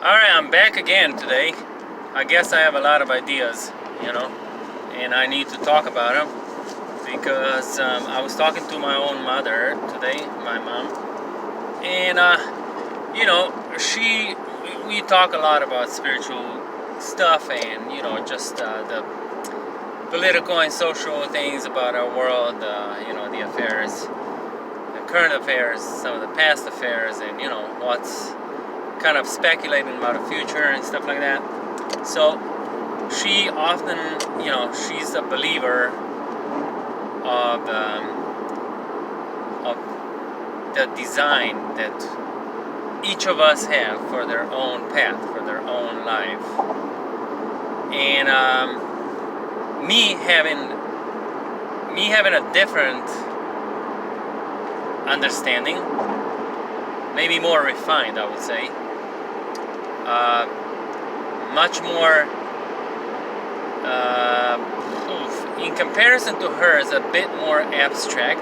Alright, I'm back again today. I guess I have a lot of ideas, and I need to talk about them because I was talking to my own mother today, my mom, and we talk a lot about spiritual stuff and just the political and social things about our world, the affairs, the current affairs, some of the past affairs, and what's kind of speculating about the future and stuff like that. So she often, she's a believer of the design that each of us have for their own path, for their own life. And me having a different understanding, maybe more refined, I would say. Much more, in comparison to hers, a bit more abstract.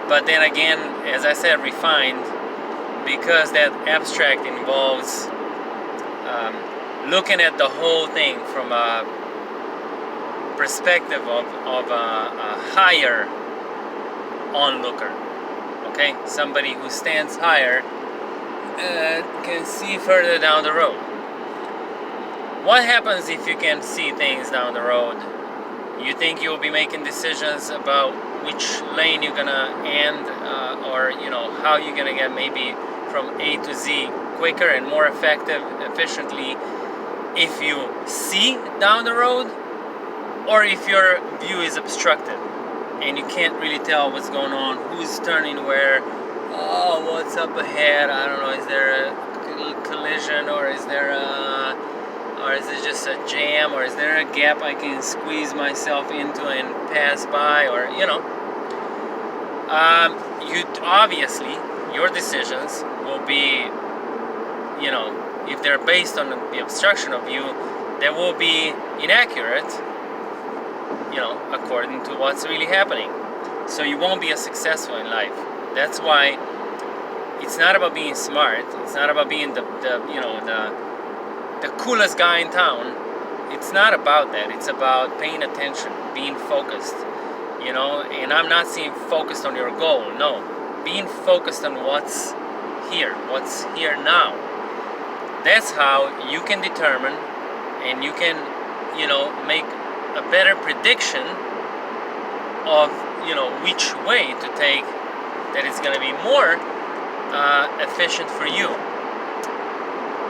But then again, as I said, refined, because that abstract involves looking at the whole thing from a perspective of a higher onlooker. Okay, somebody who stands higher can see further down the road. What happens if you can see things down the road? You think you'll be making decisions about which lane you're gonna end, or how you're gonna get maybe from A to Z quicker and more efficiently if you see down the road, or if your view is obstructed and you can't really tell what's going on, who's turning where. Oh, what's up ahead? I don't know. Is there a collision, or is it just a jam, or is there a gap I can squeeze myself into and pass by, or you obviously your decisions will be, if they're based on the obstruction of you, they will be inaccurate, according to what's really happening. So you won't be as successful in life. That's why it's not about being smart. It's not about being the coolest guy in town. It's not about that. It's about paying attention, being focused. And I'm not saying focused on your goal. No, being focused on what's here now. That's how you can determine, and you can, make a better prediction of, which way to take, that it's going to be more efficient for you.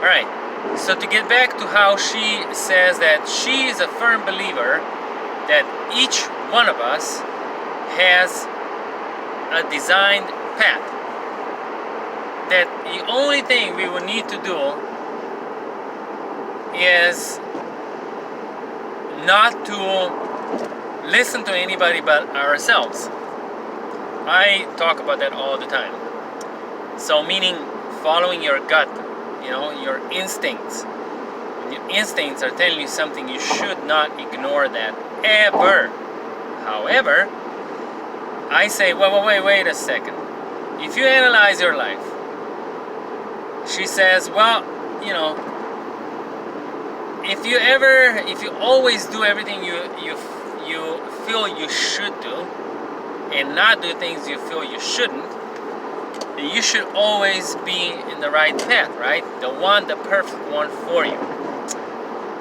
Alright, so to get back to how she says that she is a firm believer that each one of us has a designed path, that the only thing we will need to do is not to listen to anybody but ourselves. I talk about that all the time. So meaning following your gut, your instincts. Your instincts are telling you something, you should not ignore that ever. However, I say, wait a second. If you analyze your life, she says, if you always do everything you feel you should do, and not do things you feel you shouldn't, then you should always be in the right path, right? The perfect one for you.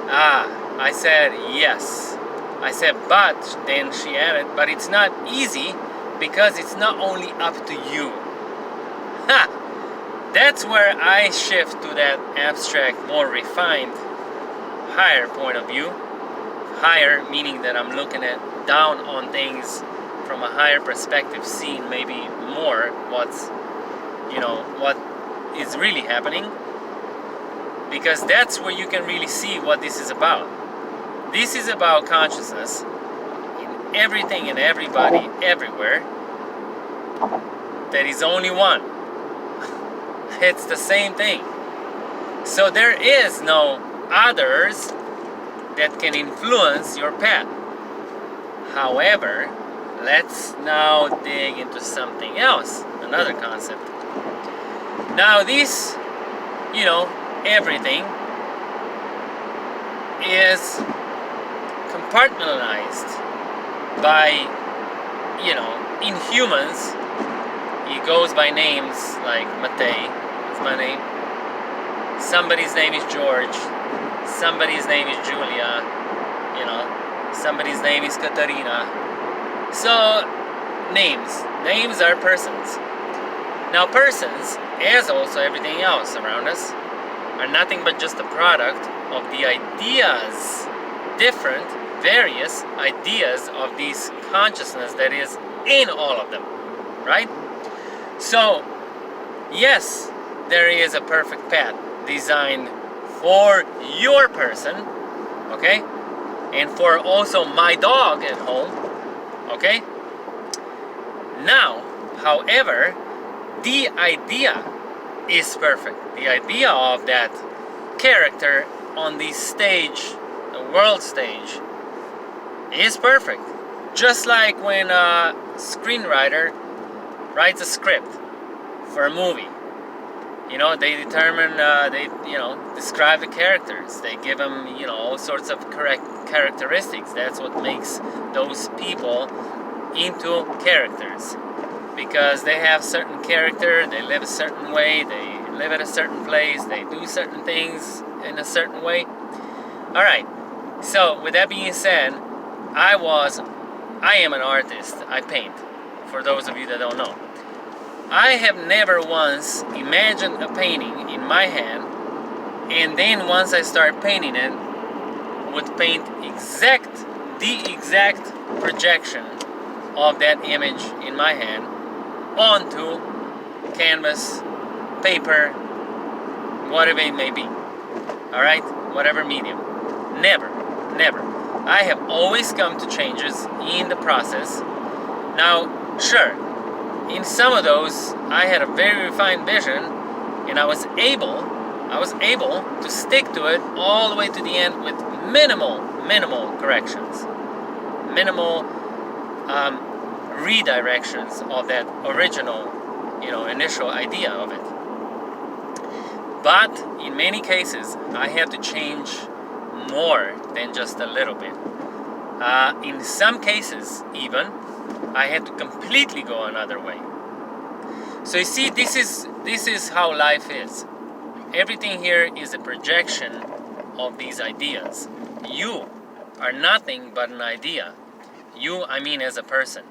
I said yes. I said, but then she added, but it's not easy because it's not only up to you. That's where I shift to that abstract, more refined, higher point of view. Higher meaning that I'm looking at down on things from a higher perspective, seeing maybe more what is really happening, because that's where you can really see what this is about. This is about consciousness in everything and everybody, everywhere. There is only one. It's the same thing. So there is no others that can influence your path. However, let's now dig into something else, another concept. Now this you know, everything is compartmentalized by, you know, in humans, he goes by names like Matei, that's my name. Somebody's name is George. Somebody's name is Julia. You know, somebody's name is Katarina. So, names are persons. Now, persons, as also everything else around us, are nothing but just a product of the ideas, different, various ideas of this consciousness that is in all of them, right? So, yes, there is a perfect path designed for your person, okay? And for also my dog at home, okay? Now, however, the idea is perfect. The idea of that character on the stage, the world stage, is perfect. Just like when a screenwriter writes a script for a movie. You know, they determine, describe the characters. They give them, all sorts of correct characteristics. That's what makes those people into characters. Because they have certain character, they live a certain way, they live at a certain place, they do certain things in a certain way. Alright, so with that being said, I am an artist. I paint, for those of you that don't know. I have never once imagined a painting in my hand, and then once I start painting it, would paint the exact projection of that image in my hand onto canvas, paper, whatever it may be. Alright? Whatever medium. Never. I have always come to changes in the process. Now, sure, in some of those, I had a very refined vision, and I was able to stick to it all the way to the end with minimal corrections, minimal redirections of that original, initial idea of it. But in many cases, I had to change more than just a little bit. In some cases, even, I had to completely go another way. So you see, this is how life is. Everything here is a projection of these ideas. You are nothing but an idea. You, I mean as a person.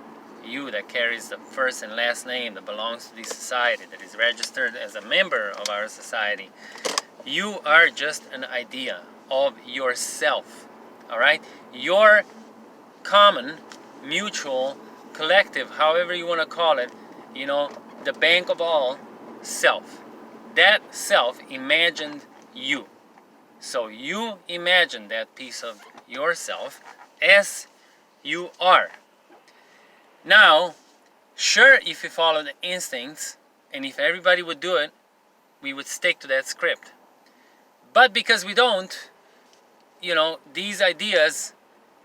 You that carries the first and last name that belongs to this society, that is registered as a member of our society. You are just an idea of yourself. Alright? Your common, mutual, collective, however you want to call it, the bank of all, self. That self imagined you. So you imagine that piece of yourself as you are. Now, sure, if you follow the instincts, and if everybody would do it, we would stick to that script. But because we don't, these ideas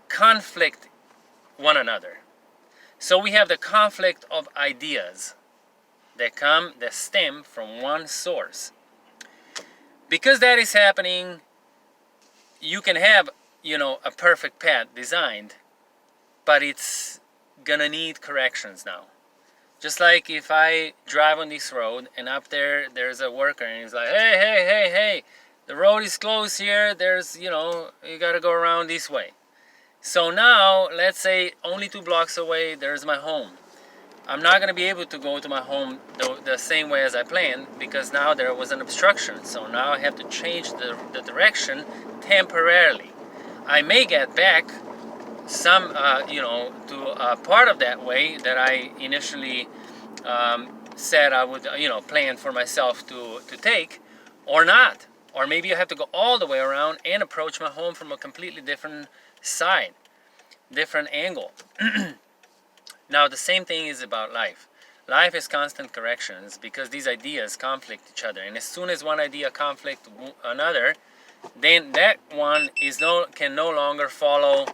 conflict one another. So we have the conflict of ideas that stem from one source. Because that is happening, you can have, a perfect path designed, but it's gonna need corrections now. Just like if I drive on this road and up there's a worker and he's like, hey, the road is closed here, there's, you gotta go around this way. So now, let's say only 2 blocks away, there's my home. I'm not going to be able to go to my home the same way as I planned because now there was an obstruction. So now I have to change the direction temporarily. I may get back some, to a part of that way that I initially said I would, plan for myself to take, or not. Or maybe I have to go all the way around and approach my home from a completely different side, different angle. Now, the same thing is about life. Life is constant corrections because these ideas conflict each other. And as soon as one idea conflicts another, then that one can no longer follow,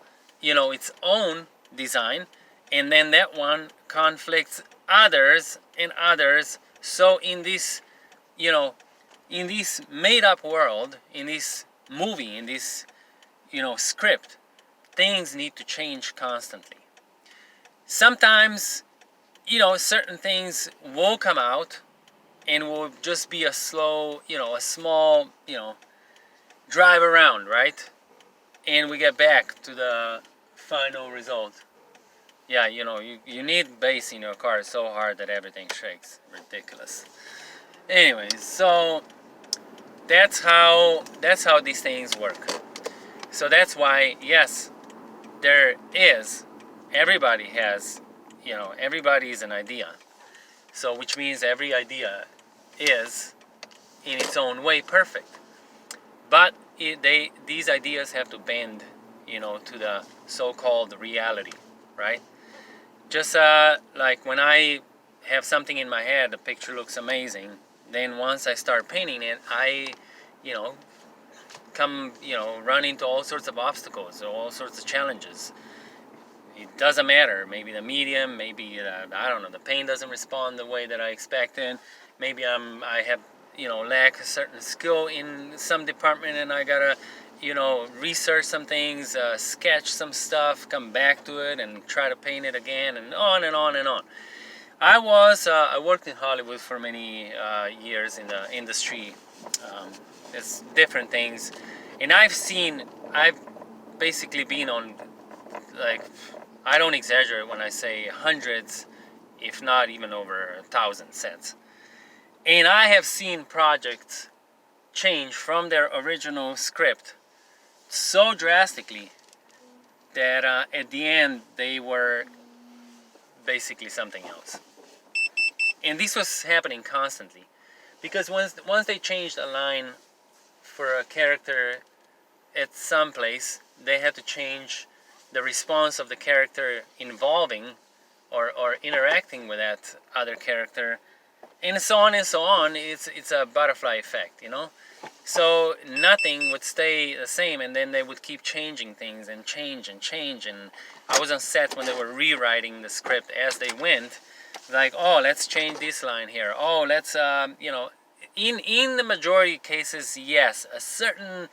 its own design. And then that one conflicts others and others. So in this, in this made-up world, in this movie, in this, script, things need to change constantly. Sometimes, certain things will come out and will just be a slow, a small, drive around, right? And we get back to the final result. Yeah, you need bass in your car so hard that everything shakes. Ridiculous. Anyways, so that's how these things work. So that's why, yes, there is, everybody has, everybody is an idea. So which means every idea is in its own way perfect. But these ideas have to bend, to the so-called reality, right? Just like when I have something in my head, the picture looks amazing. Then once I start painting it, I, you know, run into all sorts of obstacles, all sorts of challenges. It doesn't matter. Maybe the medium, maybe I don't know, the paint doesn't respond the way that I expected. Maybe I have lack a certain skill in some department, and I gotta research some things, sketch some stuff, come back to it, and try to paint it again, and on and on and on. I worked in Hollywood for many years in the industry. It's different things, and I've basically been on, like, I don't exaggerate when I say hundreds, if not even over 1,000 sets. And I have seen projects change from their original script so drastically that at the end they were basically something else. And this was happening constantly, because once they changed a line for a character at some place, they had to change the response of the character involving or interacting with that other character, and so on and so on. It's a butterfly effect, So nothing would stay the same, and then they would keep changing things and change and change. And I was on set when they were rewriting the script as they went, like, oh, let's change this line here. Oh, let's in the majority of cases, yes, a certain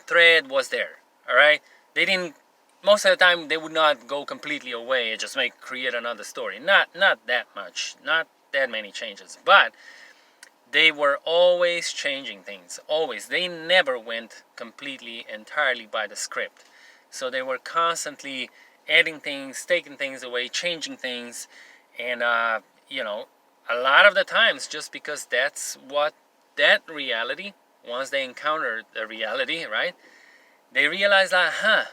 thread was there. All right, they didn't. Most of the time, they would not go completely away and just create another story. Not that much, not that many changes, but they were always changing things. Always, they never went completely entirely by the script. So they were constantly adding things, taking things away, changing things, and a lot of the times, just because that's what that reality. Once they encountered the reality, right? They realized, I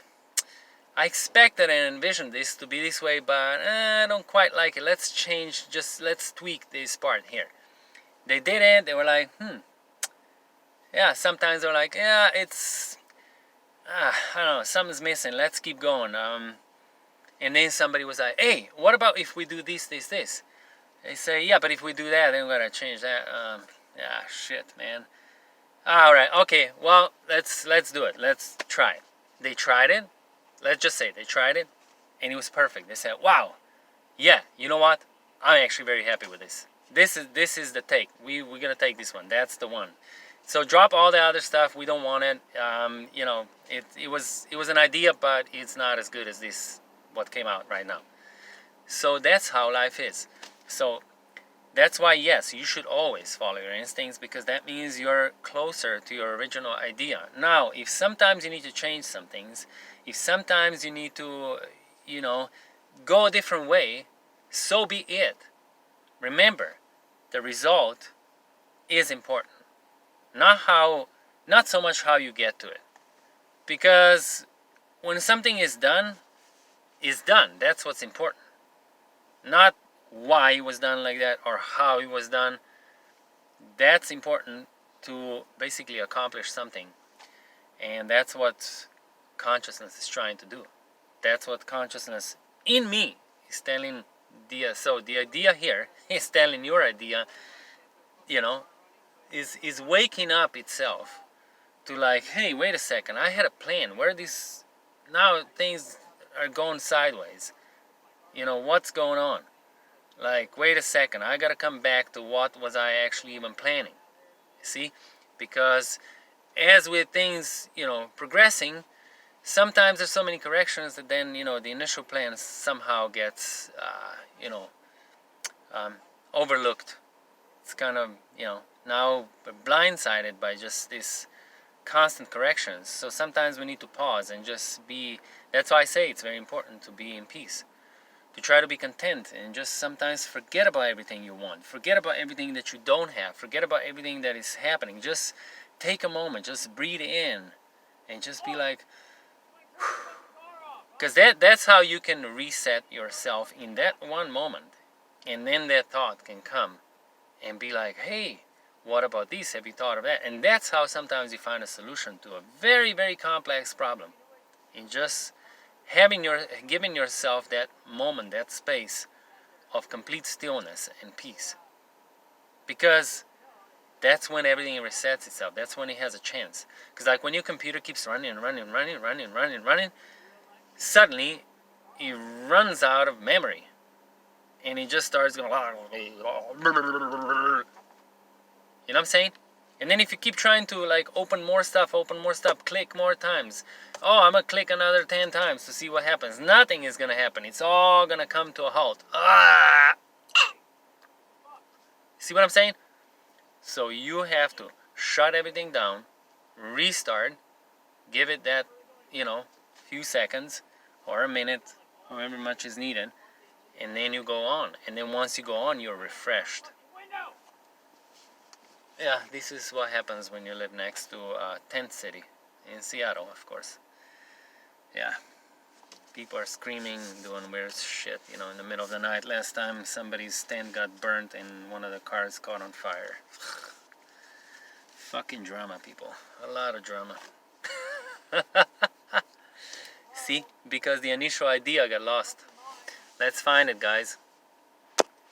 expected and envisioned this to be this way, but I don't quite like it. Let's change, let's tweak this part here. They did it, they were like, yeah, sometimes they're like, yeah, it's, I don't know, something's missing, let's keep going. And then somebody was like, hey, what about if we do this, this, this? They say, yeah, but if we do that, then we're gonna change that. Yeah, shit, man. All right, okay, well, let's do it. Let's try it. They tried it. Let's just say they tried it, and it was perfect. They said, wow, yeah, you know what? I'm actually very happy with this. This is the take. We're gonna take this one. That's the one. So drop all the other stuff. We don't want it. It was an idea, but it's not as good as this what came out right now. So that's how life is. So that's why, yes, you should always follow your instincts, because that means you're closer to your original idea. Now, if sometimes you need to change some things, if sometimes you need to, go a different way, so be it. Remember, the result is important. Not so much how you get to it. Because when something is done. That's what's important. Not why it was done like that or how it was done. That's important to basically accomplish something. And that's what consciousness is trying to do. That's what consciousness in me is telling so the idea here is telling your idea, is waking up itself to, like, hey, wait a second, I had a plan. Where these now things are going sideways? What's going on? Like, wait a second, I gotta come back to what was I actually even planning. See? because as with things, progressing, sometimes there's so many corrections that then, the initial plan somehow gets, overlooked. It's kind of, now blindsided by just this constant corrections. So sometimes we need to pause and just be. That's why I say it's very important to be in peace, to try to be content and just sometimes forget about everything you want, forget about everything that you don't have, forget about everything that is happening. Just take a moment, just breathe in and just be like, because that's how you can reset yourself in that one moment. And then that thought can come and be like, hey, what about this? Have you thought of that? And that's how sometimes you find a solution to a very, very complex problem. In just giving yourself that moment, that space of complete stillness and peace. Because that's when everything resets itself. That's when it has a chance. Because like when your computer keeps running, suddenly it runs out of memory. And it just starts going, you know what I'm saying? And then if you keep trying to like open more stuff, click more times. Oh, I'm going to click another 10 times to see what happens. Nothing is going to happen. It's all going to come to a halt. See what I'm saying? So you have to shut everything down, restart, give it that, few seconds or a minute, however much is needed, and then you go on. And then once you go on, you're refreshed. Yeah, this is what happens when you live next to a tent city in Seattle, of course. Yeah, people are screaming, doing weird shit, in the middle of the night. Last time somebody's tent got burnt and one of the cars caught on fire. Fucking drama, people. A lot of drama. See? Because the initial idea got lost. Let's find it, guys.